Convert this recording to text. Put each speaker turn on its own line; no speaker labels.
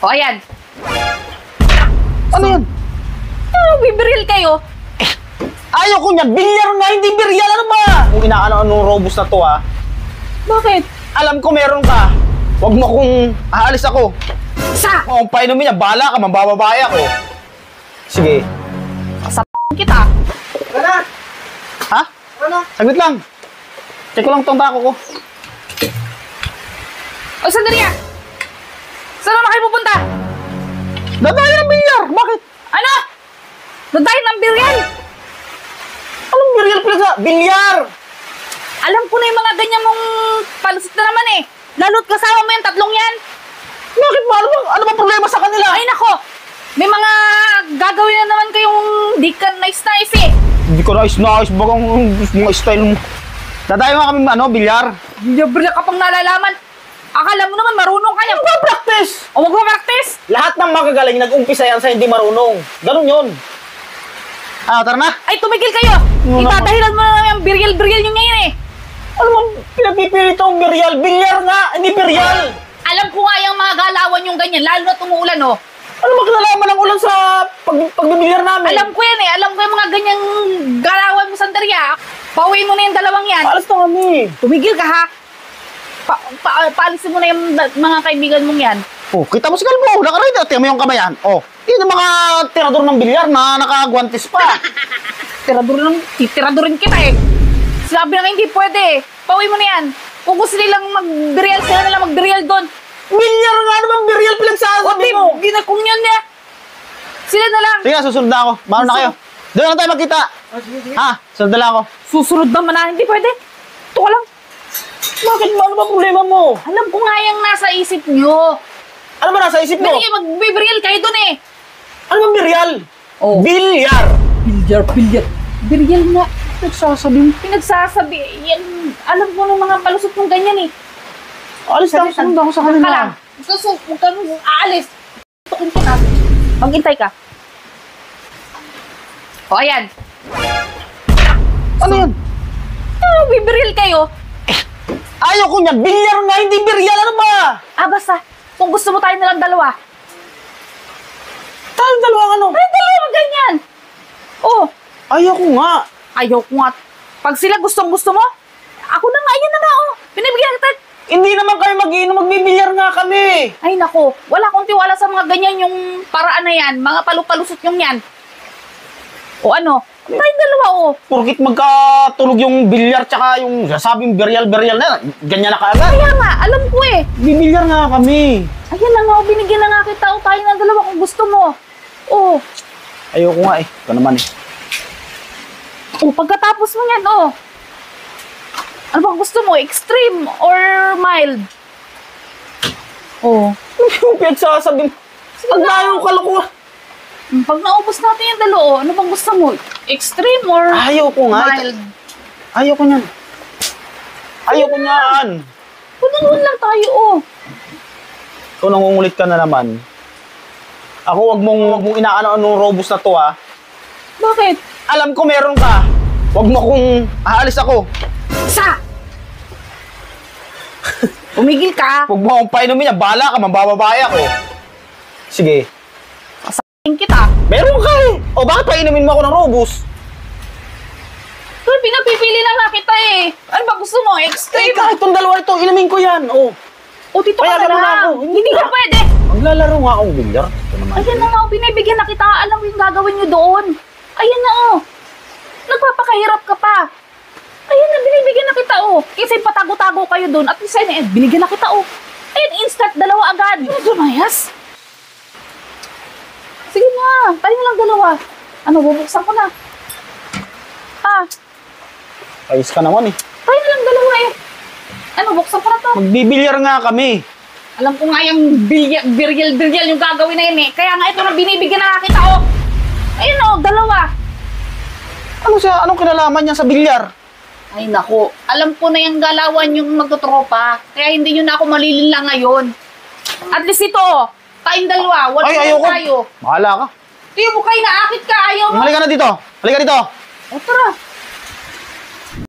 O, ayan.
Ano yan?
Bibiril kayo.
Ayaw ko niyan. Bilyar nga, hindi biryal. Ano ba? Kung inaano-anong robust na to, ha?
Bakit?
Alam ko meron ka. Huwag mo kung aalis ako.
Sa!
Kung painumin niya, bala ka, mambababae ako. Sige.
Sa kita.
Wala. Ha? Wala. Saglit lang. Check ko lang tong bako ko.
O, sandali ah. Saan na kayo pupunta?
Dadayo ng bilyar. Bakit?
Ano? Dadayo ng biryal.
Anong biryal pala sa? Bilyar!
Alam ko na yung mga ganyan mong palusot na naman eh. Lalo't kasama mo yung tatlong yan.
Bakit ba? Ano ba problema sa kanila?
Ay nako, may mga gagawin na naman kayong di ka nice eh.
Hindi ko nais bagang mga style mo. Dadayo nga kami bilyar.
Libre ka pang nalalaman. Akala mo naman marunong ka niya.
Mag-practice!
O mag-practice?
Lahat ng magagaling nag-umpisa yan sa hindi marunong. Ganun yun. Tara na.
Ay, tumigil kayo. Itatahilan mo na yung biryal yung ngayon eh.
Ano bang pinagpipili itong biryal? Bilyar nga, hindi biryal.
Alam ko nga yung mga galawan yung ganyan, lalo na tumuulan oh.
Ano ba kinalaman ng ulan sa pagbibilyar namin?
Alam ko yan eh, alam ko yung mga ganyang galawan mo sandarya. Pauwiin mo na yung dalawang yan.
Alas na kami.
Tumigil ka ha. Paalisin mo na yung mga kaibigan mong yan.
Oh, kita mo si Kalbo, nakaride. Tingnan mo yung kamayan. Oh, yun yung mga tirador ng bilyar na nakagwantes pa.
Titiradorin kita eh. Sabi na hindi pwede eh. Pauwi mo na yan. Kung gusto nilang mag-biryal, sila nalang mag-biryal doon.
Bilyar nga naman, biryal pinagsasabi mo.
Ginakong yan niya. Sila na lang.
Sige, susunod na ako. Maano na kayo? Doon na tayo magkita. Ha? Sunod na lang ako.
Susunod naman na, hindi pwede. Ito ka lang.
Bakit ba? Ano ba problema mo?
Alam ko nga yung nasa isip nyo.
Ano ba nasa isip mo?
Mag-biryal kayo doon eh.
Ano bang biryal?
Oh.
Bilyar.
Bilyar. Biryal nga. Pinagsasabi. Yan, alam ko ng mga palusot ng ganyan eh.
Alis lang, sunod ako sa kanila.
Huwag kang aalis. Tukin kita. Maghintay ka. O, ayan.
Ano yan?
Bibiril kayo.
Ayaw ko niyan. Bilyar nga, hindi biryal. Ano ba?
Basta. Kung gusto mo tayo nilang dalawa.
Tayong dalawang ano?
Ay, dalawa ganyan. Oh.
Ayaw ko nga.
Ayaw ko nga. Pag sila gustong-gusto mo, ako na nga, yan na nga, oh. Pinibigyan kita.
Hindi naman kayo mag-iinom, magbibilyar nga kami.
Ay, nako. Wala akong tiwala sa mga ganyan yung paraan na yan. Mga palupalusot yung yan. O ano? Tayong dalawa, oh.
Porkit magkatulog yung bilyar tsaka yung sabing biryal na, ganyan na kaagad.
Kaya nga, alam ko eh.
Bibilyar nga kami.
Ayan na nga, oh. Binigyan na nga kita. O, tayo ng dalawa kung gusto mo. Oh.
Ayoko nga eh. Ito naman eh.
Oh, pagkatapos mo yan, oh. Ano bang gusto mo? Extreme or mild? Oh.
Ano yung pinagsasabi mo? Ang layo kalukuhan.
Pag naubos natin yung dalo, oh, ano bang gusto mo? Extreme or
Ayaw ko nga.
mild?
Ayaw ko niyan. Ayaw ko niyan.
Pununuan lang tayo, oh.
Kung nangungulit ka na naman, ako wag mong inaano-anong robust na to, ha.
Bakit?
Alam ko meron ka. Wag mo kung aalis ako.
Sa! Umigil ka.
Huwag mo akong painumin niya. Bala ka, mambababae ako. Sige.
Sasabihin kita.
Meron ka eh. O bakit painumin mo ako ng robust?
Pero pinapipili na nga kita eh. Ano ba gusto mo? Extreme?
Kahit itong dalawa ito, inumin ko yan. O.
O, dito ka
Kaya
na
gano'n
lang.
ako.
Hindi ka pwede.
Maglalaro nga akong bilyar. Ito naman.
Ayan na nga, oh, binibigyan na kita. Alam mo yung gagawin nyo doon. Ayan na, oh. Nagpapakahirap ka pa. Ayan na, binibigyan na kita, oh. Kasi patago-tago kayo doon. At least, binigyan na kita, oh. Ayan, instant, dalawa agad. Ano dumayas? Sige na, tayo na lang dalawa. Ano, bubuksan ko na.
Ayos ka naman eh.
Tayo na lang dalawa eh. Ano, buksan ko na to.
Magbibilyar nga kami.
Alam ko nga yung biryal yung gagawin na yun eh. Kaya nga ito na binibigyan na kita, oh. Ayun, oh, dalawa.
Anong kinalaman niya sa bilyar?
Ay, naku. Alam ko na yung galawan yung magtotropa. Kaya hindi nyo na ako malilila ngayon. At least ito, oh. Tayong dalawa. Wala
Ay, ayoko.
tayo.
Bahala ka.
Tiyo mo kayo naakit ka. Ayaw mo.
Halika na dito. Halika dito.
O, tara.